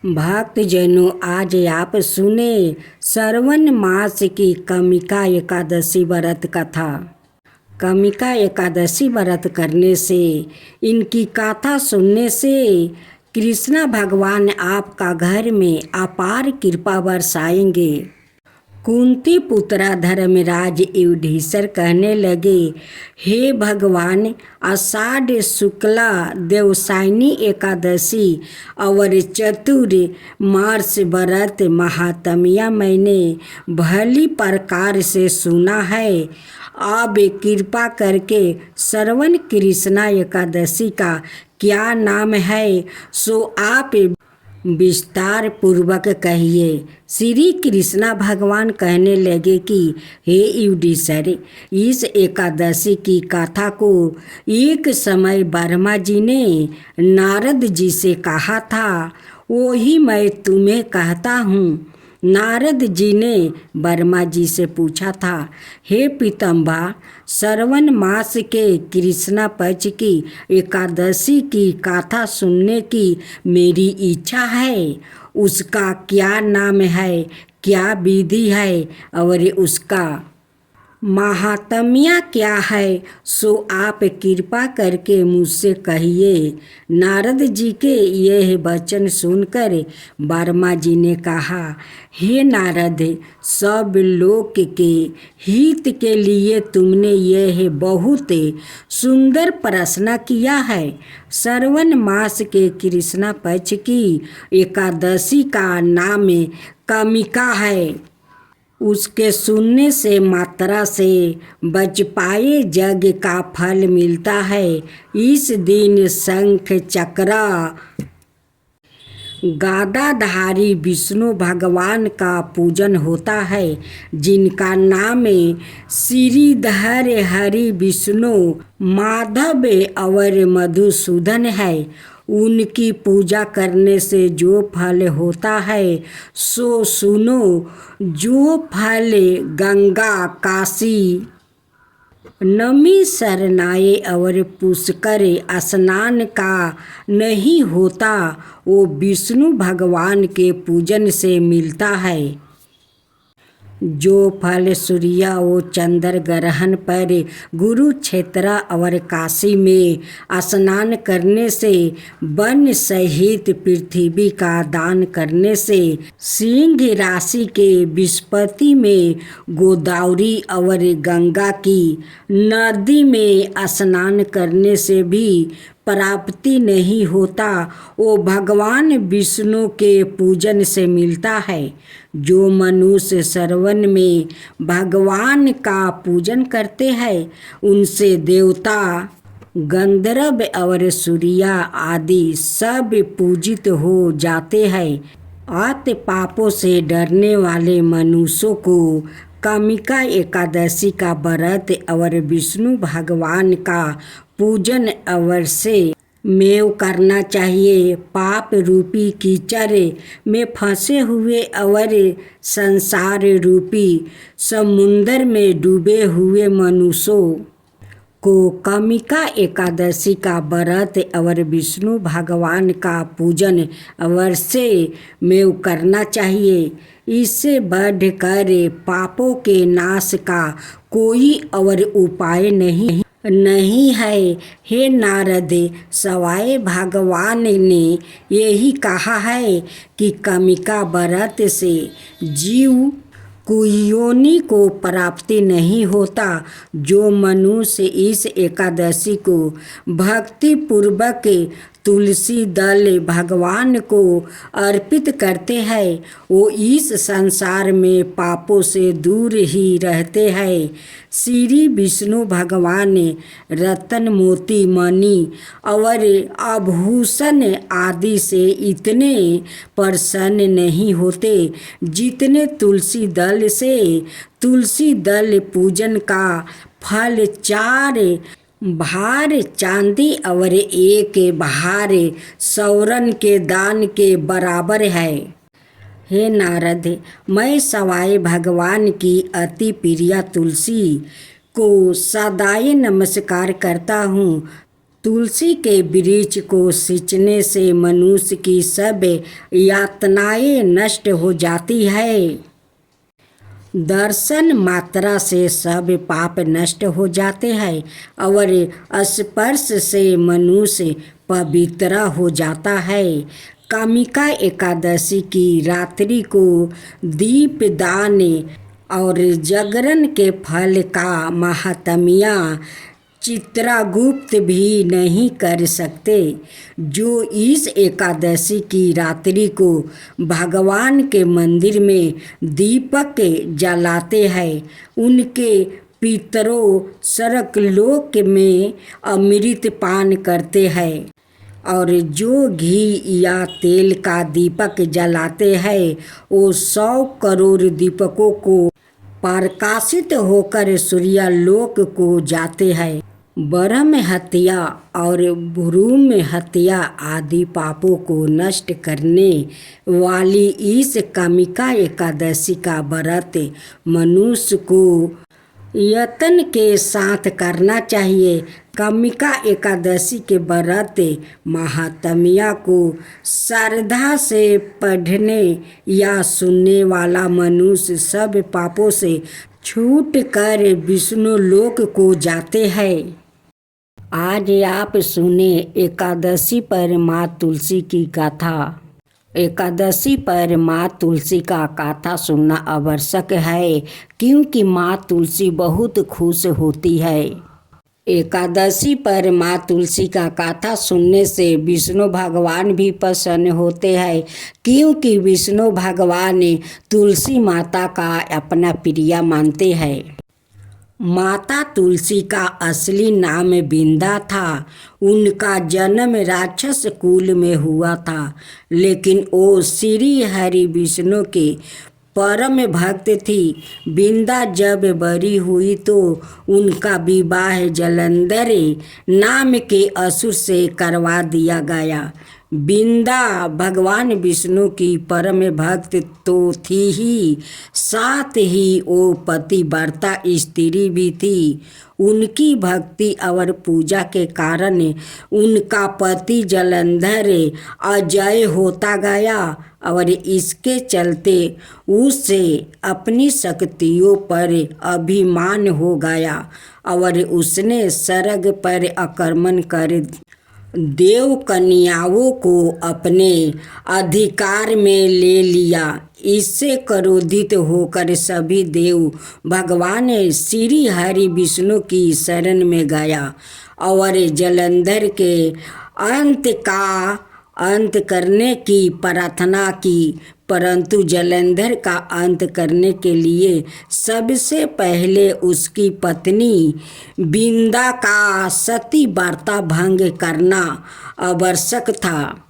भक्तजनों, आज आप सुने श्रवण मास की कमिका एकादशी व्रत कथा। कमिका एकादशी व्रत करने से, इनकी कथा सुनने से कृष्ण भगवान आपका घर में अपार कृपा बरसाएंगे। कुंती पुत्रा धर्मराज युधिष्ठिर कहने लगे, हे भगवान, आषाढ़ शुक्ला देवसायनी एकादशी और चतुर्मास व्रत महात्म्य मैंने भली प्रकार से सुना है। अब कृपा करके श्रवण कृष्णा एकादशी का क्या नाम है, सो आप विस्तार पूर्वक कहिए। श्री कृष्णा भगवान कहने लगे कि हे युधिष्ठिर, इस एकादशी की कथा को एक समय ब्रह्मा जी ने नारद जी से कहा था, वही मैं तुम्हें कहता हूँ। नारद जी ने ब्रह्मा जी से पूछा था, हे पितामह, श्रवण मास के कृष्ण पक्ष की एकादशी की कथा सुनने की मेरी इच्छा है। उसका क्या नाम है, क्या विधि है और उसका महात्म्य क्या है, सो आप कृपा करके मुझसे कहिए। नारद जी के यह वचन सुनकर ब्रह्मा जी ने कहा, हे नारद, सब लोक के हित के लिए तुमने यह बहुत सुंदर प्रश्न किया है। श्रवण मास के कृष्ण पक्ष की एकादशी का नाम कमिका है। उसके सुनने से मात्रा से बच पाए जग का फल मिलता है। इस दिन शंख चक्र गदाधारी विष्णु भगवान का पूजन होता है, जिनका नाम श्रीधर, हरि, विष्णु, माधव और मधुसूदन है। उनकी पूजा करने से जो फल होता है सो सुनो। जो फल गंगा, काशी, नमी, शरणाई और पुष्कर स्नान का नहीं होता, वो विष्णु भगवान के पूजन से मिलता है। जो फल सूर्य व चंद्र ग्रहण पर कुरुक्षेत्र और काशी में स्नान करने से, वन सहित पृथ्वी का दान करने से, सिंह राशि के बृहस्पति में, गोदावरी और गंगा की नदी में स्नान करने से भी प्राप्ति नहीं होता, वो भगवान विष्णु के पूजन से मिलता है। जो मनुष्य श्रवण में भगवान का पूजन करते हैं, उनसे देवता, गंधर्व और सूर्य आदि सब पूजित हो जाते हैं। अत पापों से डरने वाले मनुष्यों को कमिका एकादशी का व्रत और विष्णु भगवान का पूजन अवश्य में करना चाहिए। पाप रूपी कीचड़ में फंसे हुए और संसार रूपी समुद्र में डूबे हुए मनुष्यों को कमिका एकादशी का व्रत और विष्णु भगवान का पूजन अवश्य में करना चाहिए। इससे बढ़कर पापों के नाश का कोई और उपाय नहीं है। हे नारद, सवाए भगवान ने यही कहा है कि कमिका व्रत से जीव कुयोनि को प्राप्ति नहीं होता। जो मनुष्य इस एकादशी को भक्ति पूर्वक तुलसी दल भगवान को अर्पित करते हैं, वो इस संसार में पापों से दूर ही रहते हैं। श्री विष्णु भगवान रत्न, मोती, मणि और आभूषण आदि से इतने प्रसन्न नहीं होते जितने तुलसी दल से। तुलसी दल पूजन का फल 4 भार चांदी और 1 भार स्वर्ण के दान के बराबर है। हे नारद, मैं सवाए भगवान की अति प्रिय तुलसी को सदाई नमस्कार करता हूँ। तुलसी के वृक्ष को सींचने से मनुष्य की सब यातनाएं नष्ट हो जाती है। दर्शन मात्रा से सब पाप नष्ट हो जाते हैं और स्पर्श से मनुष्य पवित्र हो जाता है। कामिका एकादशी की रात्रि को दीपदान और जागरण के फल का महात्म्य चित्रगुप्त भी नहीं कर सकते। जो इस एकादशी की रात्रि को भगवान के मंदिर में दीपक जलाते हैं, उनके पितरों स्वर्गलोक में अमृत पान करते हैं। और जो घी या तेल का दीपक जलाते हैं, वो 100 करोड़ दीपकों को प्रकाशित होकर सूर्यलोक को जाते हैं। ब्रह्म हत्या और भ्रूण हत्या आदि पापों को नष्ट करने वाली इस कामिका एकादशी का व्रत मनुष्य को यत्न के साथ करना चाहिए। कामिका एकादशी के व्रत महात्म्य को श्रद्धा से पढ़ने या सुनने वाला मनुष्य सब पापों से छूट कर विष्णु लोक को जाते हैं। आज आप सुने एकादशी पर माँ तुलसी की गाथा। एकादशी पर माँ तुलसी का गाथा सुनना आवश्यक है, क्योंकि माँ तुलसी बहुत खुश होती है। एकादशी पर माँ तुलसी का गाथा सुनने से विष्णु भगवान भी प्रसन्न होते हैं, क्योंकि विष्णु भगवान तुलसी माता का अपना प्रिय मानते हैं। माता तुलसी का असली नाम बिंदा था। उनका जन्म राक्षस कुल में हुआ था, लेकिन वो श्री हरि विष्णु के परम भक्त थी। बिंदा जब बड़ी हुई तो उनका विवाह जलंधर नाम के असुर से करवा दिया गया। बिंदा भगवान विष्णु की परम भक्त तो थी ही, साथ ही वो पतिव्रता स्त्री भी थी। उनकी भक्ति और पूजा के कारण उनका पति जलंधर अजय होता गया और इसके चलते उससे अपनी शक्तियों पर अभिमान हो गया और उसने स्वर्ग पर आक्रमण कर देव कन्याओं को अपने अधिकार में ले लिया। इससे क्रोधित होकर सभी देव भगवान श्री हरि विष्णु की शरण में गया और जलंधर के अंत करने की प्रार्थना की, परंतु जलंधर का अंत करने के लिए सबसे पहले उसकी पत्नी बिंदा का सती व्रत भंग करना आवश्यक था।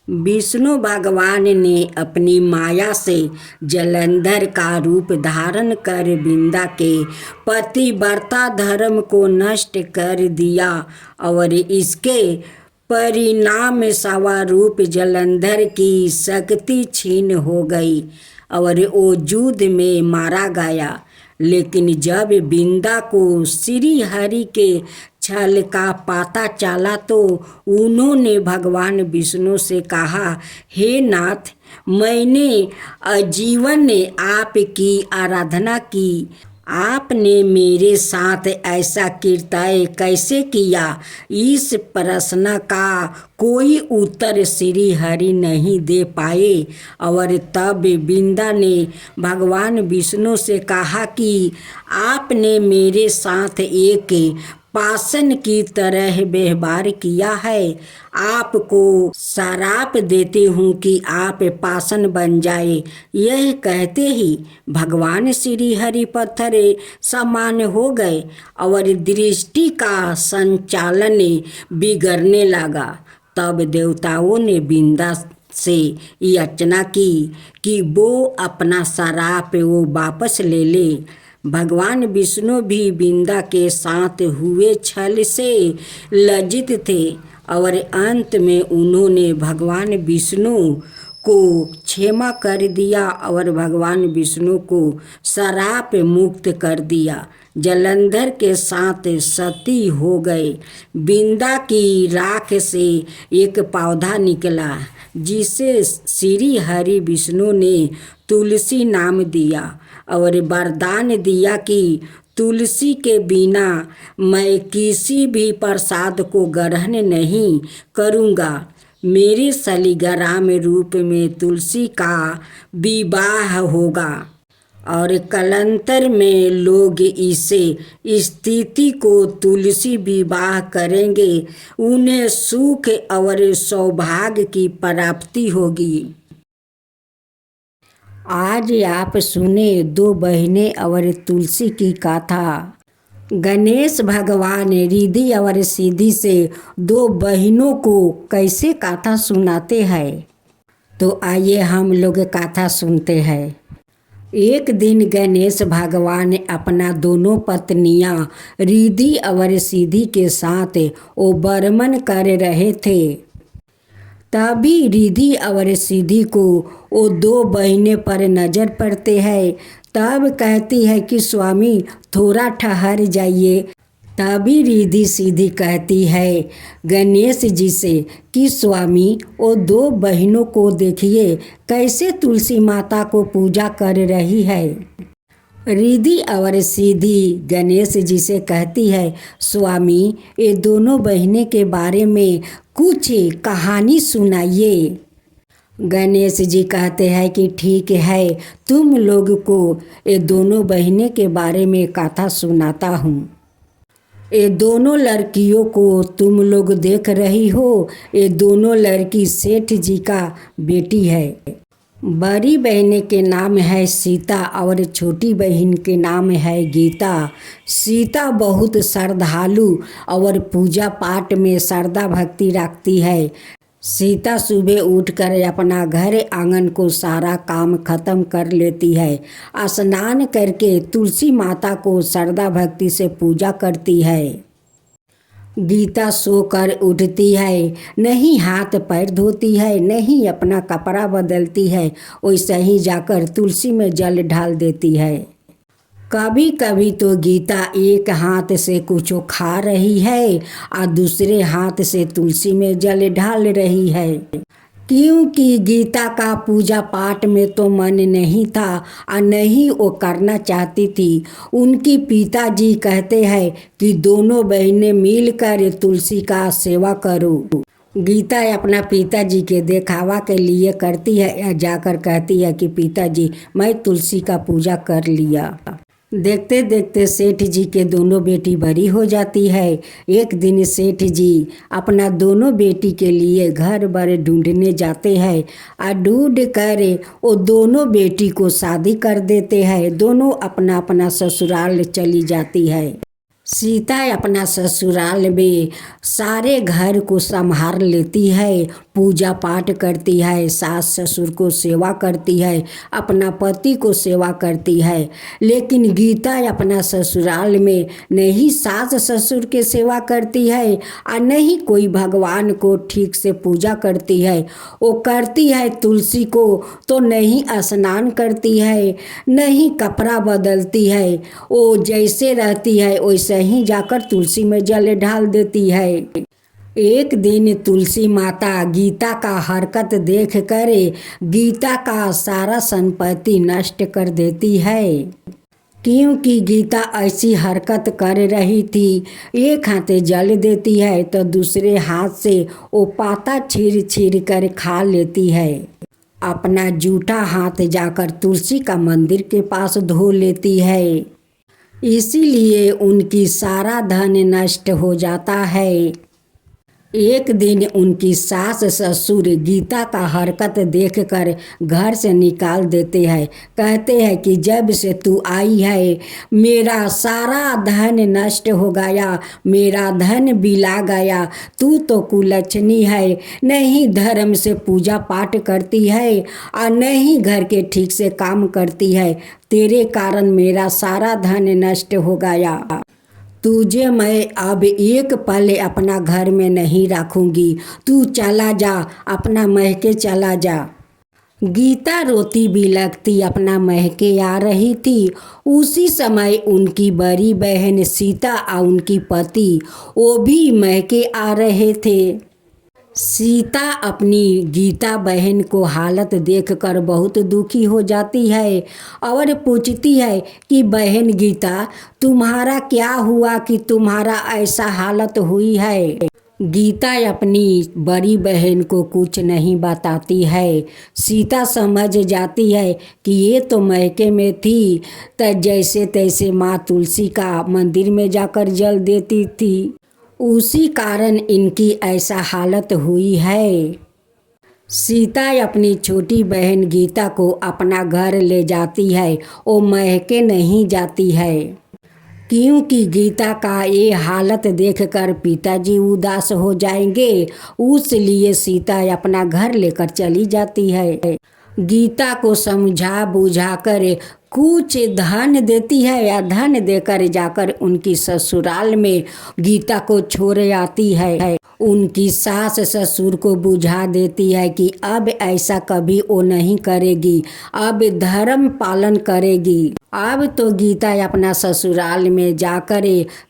विष्णु भगवान ने अपनी माया से जलंधर का रूप धारण कर बिंदा के पतिव्रता धर्म को नष्ट कर दिया और इसके परिणाम स्वरूप जलंधर की शक्ति छीन हो गई और वो युद्ध में मारा गया। लेकिन जब बिंदा को श्री हरि के छल का पता चला तो उन्होंने भगवान विष्णु से कहा, हे नाथ, मैंने आजीवन आपकी आराधना की, आपने मेरे साथ ऐसा कृत्य कैसे किया? इस प्रश्न का कोई उत्तर श्री हरि नहीं दे पाए और तब बिंदा ने भगवान विष्णु से कहा कि आपने मेरे साथ एक पाषाण की तरह व्यवहार किया है। आपको श्राप देती हूँ कि आप पाषाण बन जाए। यह कहते ही भगवान श्री हरि पत्थर समान हो गए और दृष्टि का संचालन बिगड़ने लगा। तब देवताओं ने बिंदा से याचना की कि वो अपना श्राप वो वापस ले ले। भगवान विष्णु भी बिंदा के साथ हुए छल से लज्जित थे और अंत में उन्होंने भगवान विष्णु को क्षमा कर दिया और भगवान विष्णु को श्राप मुक्त कर दिया। जलंधर के साथ सती हो गए। बिंदा की राख से एक पौधा निकला जिसे श्री हरि विष्णु ने तुलसी नाम दिया और वरदान दिया कि तुलसी के बिना मैं किसी भी प्रसाद को ग्रहण नहीं करूँगा। मेरे शालिग्राम रूप में तुलसी का विवाह होगा और कालांतर में लोग इसे स्थिति को तुलसी विवाह करेंगे। उन्हें सुख और सौभाग्य की प्राप्ति होगी। आज आप सुने दो बहनें और तुलसी की कथा। गणेश भगवान रिद्धि और सिद्धि से दो बहनों को कैसे कथा सुनाते हैं, तो आइए हम लोग कथा सुनते हैं। एक दिन गणेश भगवान अपना दोनों पत्नियां रिद्धि और सिद्धि के साथ ओबरमन कर रहे थे। तभी रिद्धि और सिद्धि को वो दो बहनें पर नज़र पड़ते हैं। तब कहती है कि स्वामी थोड़ा ठहर जाइए। तभी रिद्धि सिद्धि कहती है गणेश जी से कि स्वामी वो दो बहनों को देखिए कैसे तुलसी माता को पूजा कर रही है। रिद्धि और सिद्धि गणेश जी से कहती है स्वामी ये दोनों बहनें के बारे में कुछ कहानी सुनाइए। गणेश जी कहते हैं कि ठीक है, तुम लोग को ये दोनों बहनें के बारे में कथा सुनाता हूँ। ये दोनों लड़कियों को तुम लोग देख रही हो, ये दोनों लड़की सेठ जी का बेटी है। बड़ी बहन के नाम है सीता और छोटी बहन के नाम है गीता। सीता बहुत श्रद्धालु और पूजा पाठ में श्रद्धा भक्ति रखती है। सीता सुबह उठकर अपना घर आंगन को सारा काम खत्म कर लेती है। स्नान करके तुलसी माता को श्रद्धा भक्ति से पूजा करती है। गीता सोकर उठती है, नहीं हाथ पैर धोती है, नहीं अपना कपड़ा बदलती है, वैसे ही जाकर तुलसी में जल ढाल देती है। कभी कभी तो गीता एक हाथ से कुछ खा रही है और दूसरे हाथ से तुलसी में जल ढाल रही है। क्योंकि गीता का पूजा पाठ में तो मन नहीं था और नहीं वो करना चाहती थी। उनकी पिताजी कहते हैं कि दोनों बहनें मिलकर तुलसी का सेवा करो। गीता अपना पिताजी के दिखावा के लिए करती है या जाकर कहती है कि पिताजी मैं तुलसी का पूजा कर लिया। देखते देखते सेठ जी के दोनों बेटी बड़ी हो जाती है। एक दिन सेठ जी अपना दोनों बेटी के लिए घर बार ढूंढने जाते हैं और ढूंढ कर वो दोनों बेटी को शादी कर देते हैं। दोनों अपना अपना ससुराल चली जाती है। सीता अपना ससुराल में सारे घर को संभाल लेती है, पूजा पाठ करती है, सास ससुर को सेवा करती है, अपना पति को सेवा करती है। लेकिन गीता अपना ससुराल में नहीं सास ससुर के सेवा करती है और नहीं कोई भगवान को ठीक से पूजा करती है। वो करती है तुलसी को तो नहीं स्नान करती है, नहीं कपड़ा बदलती है। वो जैसे रहती है वैसे ही जाकर तुलसी में जल ढाल देती है। एक दिन तुलसी माता गीता का हरकत देख कर गीता का सारा संपत्ति नष्ट कर देती है। क्योंकि गीता ऐसी हरकत कर रही थी, एक हाथ जल देती है तो दूसरे हाथ से वो पाता छीर छीर कर खा लेती है। अपना जूठा हाथ जाकर तुलसी का मंदिर के पास धो लेती है। इसीलिए उनकी सारा धन नष्ट हो जाता है। एक दिन उनकी सास ससुर गीता का हरकत देखकर घर से निकाल देते हैं। कहते हैं कि जब से तू आई है मेरा सारा धन नष्ट हो गया, मेरा धन बिला गया। तू तो कुलच्छनी है, नहीं धर्म से पूजा पाठ करती है और नहीं घर के ठीक से काम करती है। तेरे कारण मेरा सारा धन नष्ट हो गया। तुझे मैं अब एक पल अपना घर में नहीं रखूँगी। तू चला जा, अपना महके चला जा। गीता रोती बिलखती अपना महके आ रही थी। उसी समय उनकी बड़ी बहन सीता और उनकी पति वो भी महके आ रहे थे। सीता अपनी गीता बहन को हालत देखकर बहुत दुखी हो जाती है और पूछती है कि बहन गीता, तुम्हारा क्या हुआ कि तुम्हारा ऐसा हालत हुई है। गीता अपनी बड़ी बहन को कुछ नहीं बताती है। सीता समझ जाती है कि ये तो मैके में थी, तो जैसे तैसे माँ तुलसी का मंदिर में जाकर जल देती थी, उसी कारण इनकी ऐसा हालत हुई है। सीता अपनी छोटी बहन गीता को अपना घर ले जाती है। वो महके नहीं जाती है क्योंकि गीता का ये हालत देखकर पिताजी उदास हो जाएंगे, उसलिए सीता अपना घर लेकर चली जाती है। गीता को समझा बुझाकर कुछ धन देती है या धन देकर जाकर उनकी ससुराल में गीता को छोड़ आती है। उनकी सास ससुर को बुझा देती है कि अब ऐसा कभी वो नहीं करेगी, अब धर्म पालन करेगी। अब तो गीता अपना ससुराल में जाकर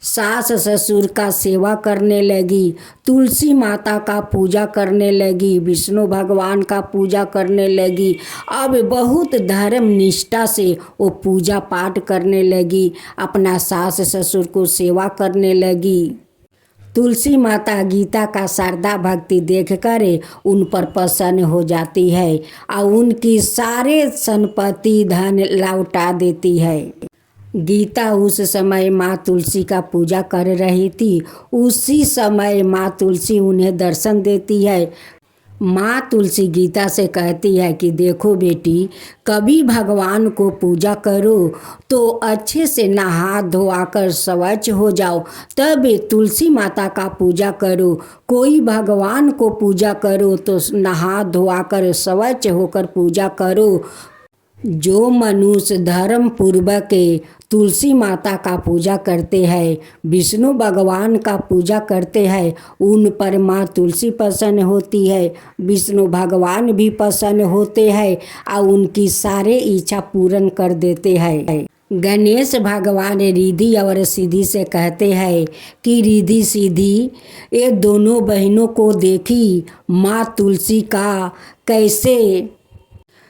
सास ससुर का सेवा करने लगी, तुलसी माता का पूजा करने लगी, विष्णु भगवान का पूजा करने लगी। अब बहुत धर्म निष्ठा से वो पूजा पाठ करने लगी, अपना सास ससुर को सेवा करने लगी। तुलसी माता गीता का श्रद्धा भक्ति देखकर उन पर प्रसन्न हो जाती है और उनकी सारे संपत्ति धन लौटा देती है। गीता उस समय माँ तुलसी का पूजा कर रही थी। उसी समय माँ तुलसी उन्हें दर्शन देती है। माँ तुलसी गीता से कहती है कि देखो बेटी, कभी भगवान को पूजा करो तो अच्छे से नहा धोआकर स्वच्छ हो जाओ, तब तुलसी माता का पूजा करो। कोई भगवान को पूजा करो तो नहा धोआकर स्वच्छ होकर पूजा करो। जो मनुष्य धर्म पूर्वक तुलसी माता का पूजा करते हैं, विष्णु भगवान का पूजा करते हैं, उन पर माँ तुलसी प्रसन्न होती है, विष्णु भगवान भी प्रसन्न होते हैं और उनकी सारे इच्छा पूर्ण कर देते हैं। गणेश भगवान रिद्धि और सिद्धि से कहते हैं कि रिद्धि सिद्धि ये दोनों बहनों को देखी माँ तुलसी का कैसे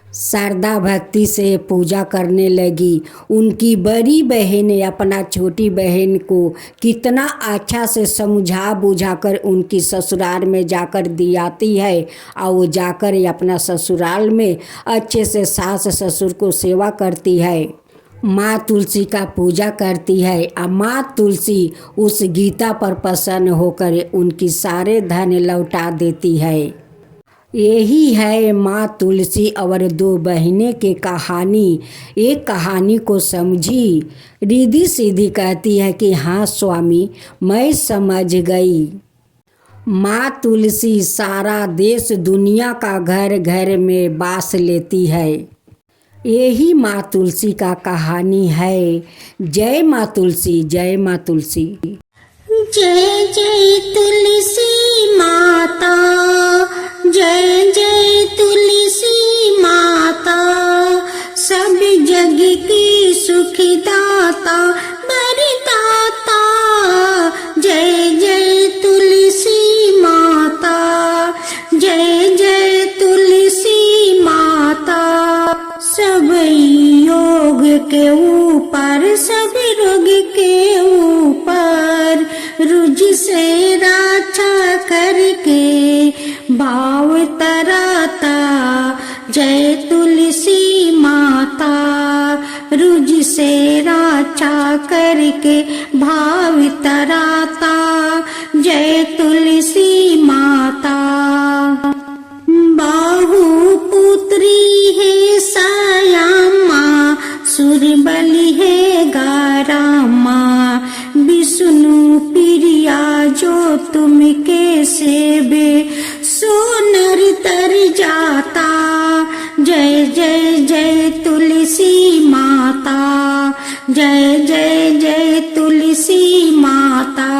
श्रद्धा भक्ति से पूजा करने लगी। उनकी बड़ी बहन अपना छोटी बहन को कितना अच्छा से समझा बुझाकर उनकी ससुराल में जाकर दियाती है और वो जाकर अपना ससुराल में अच्छे से सास ससुर को सेवा करती है, माँ तुलसी का पूजा करती है। और माँ तुलसी उस गीता पर प्रसन्न होकर उनकी सारे धन लौटा देती है। यही है माँ तुलसी और दो बहनें की कहानी। एक कहानी को समझी। रिद्धि सिद्धि कहती है कि हाँ स्वामी, मैं समझ गई। माँ तुलसी सारा देश दुनिया का घर घर में बास लेती है। यही माँ तुलसी का कहानी है। जय माँ तुलसी, जय माँ तुलसी। जय जय तुलसी माता, जय जय तुलसी माता, सब जग की सुखदाता वरदाता। जय जय तुलसी माता, जय जय तुलसी माता। सब योग के ऊपर, सब रोग के ऊपर, रुज से रक्षा करके भाव तराता। जय तुलसी माता, रुज से रक्षा करके भाव तराता। जय तुलसी माता। बाहु पुत्री है सयामा, सुरबली है गारामा, विष्णु प्रिया जो तुम के सेवे सो नर तर जाता। जय जय जय तुलसी माता, जय जय जय तुलसी माता।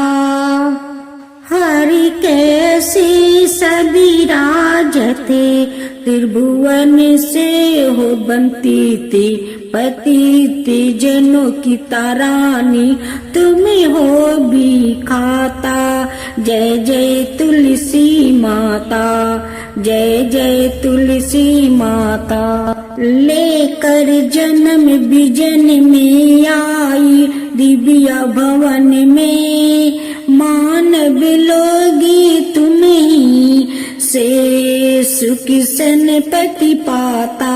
हरि कैसी सबीरा मारते, त्रिभुवन से हो बनती थी पतिति जनों की तारानी, तुम्हें हो भी खाता। जय जय तुलसी माता, जय जय तुलसी माता। लेकर जन्म बिजन में आई दिव्य भवन में, मानव लोगी तुम्हीं से सुख सनपति पाता।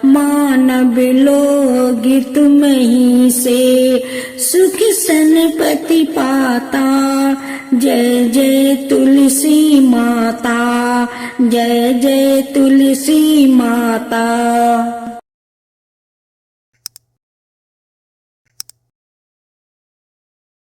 मानव लोग तुम्हीं से सुख सनपति पाता। जय जय तुलसी माता, जय जय तुलसी माता।